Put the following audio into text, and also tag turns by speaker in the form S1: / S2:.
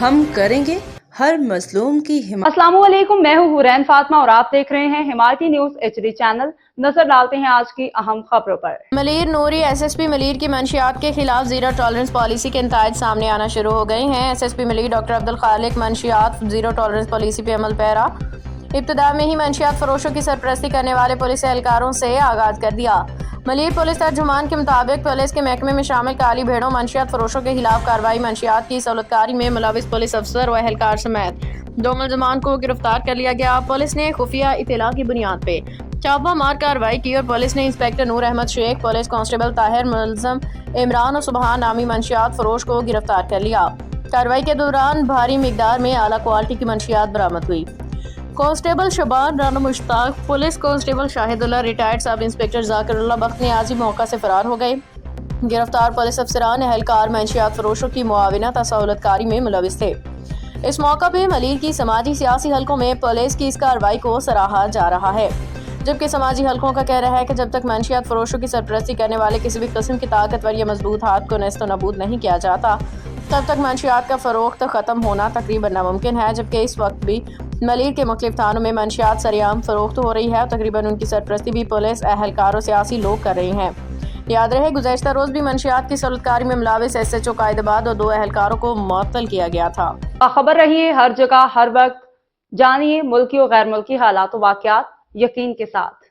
S1: ہم کریں گے ہر مظلوم کی حمایت۔
S2: السلام علیکم، میں ہوں حورین فاطمہ اور آپ دیکھ رہے ہیں حمایتی نیوز HD چینل۔ نظر ڈالتے ہیں آج کی اہم خبروں پر۔
S3: ملیر نوری SSP ملیر کی منشیات کے خلاف زیرو ٹالرنس پالیسی کے نتائج سامنے آنا شروع ہو گئے ہیں۔ SSP ملیر ڈاکٹر عبدالخالق منشیات زیرو ٹالرنس پالیسی پہ عمل پیرا ابتدا میں ہی منشیات فروشوں کی سرپرستی کرنے والے پولیس اہلکاروں سے آغاز کر دیا۔ ملیر پولیس ترجمان کے مطابق پولیس کے محکمے میں شامل کالی بھیڑوں منشیات فروشوں کے خلاف کارروائی منشیات کی سہولت کاری میں ملوث پولیس افسر و اہلکار سمیت 2 ملزمان کو گرفتار کر لیا گیا۔ پولیس نے خفیہ اطلاع کی بنیاد پہ چھاپہ مار کارروائی کی اور پولیس نے انسپکٹر نور احمد شیخ، پولیس کانسٹیبل طاہر، ملزم عمران و سبحان نامی منشیات فروش کو گرفتار کر لیا۔ کارروائی کے دوران بھاری مقدار میں اعلیٰ کوالٹی کی منشیات برآمد ہوئی۔ کانسٹیبل شبان رانا مشتاق، پولیس کانسٹیبل شاہد اللہ، ریٹائرڈ سب انسپکٹر ذاکر اللہ بخت نیازی موقع سے فرار ہو گئے۔ گرفتار پولیس افسران اہلکار منشیات فروشوں کی معاونت اور سہولت کاری میں ملوث تھے۔ اس موقع پہ ملیر کی سماجی سیاسی حلقوں میں پولیس کی اس کارروائی کو سراہا جا رہا ہے، جبکہ سماجی حلقوں کا کہنا ہے کہ جب تک منشیات فروشوں کی سرپرستی کرنے والے کسی بھی قسم کی طاقتور یا مضبوط ہاتھ کو نیست و نابود نہیں کیا جاتا، تب تک منشیات کا فروخت ختم ہونا تقریباً ناممکن ہے۔ جبکہ اس وقت بھی ملیر کے مختلف تھانوں میں منشیات سریعام فروخت ہو رہی ہے اور تقریباً ان کی سرپرستی بھی پولیس اہلکار و سیاسی لوگ کر رہے ہیں۔ یاد رہے گزشتہ روز بھی منشیات کی سہولت کاری میں ملوث SHO قائدآباد اور 2 اہلکاروں کو معطل کیا گیا تھا۔
S2: باخبر رہیے ہر جگہ ہر وقت، جانیے ملکی و غیر ملکی حالات و واقعات یقین کے ساتھ۔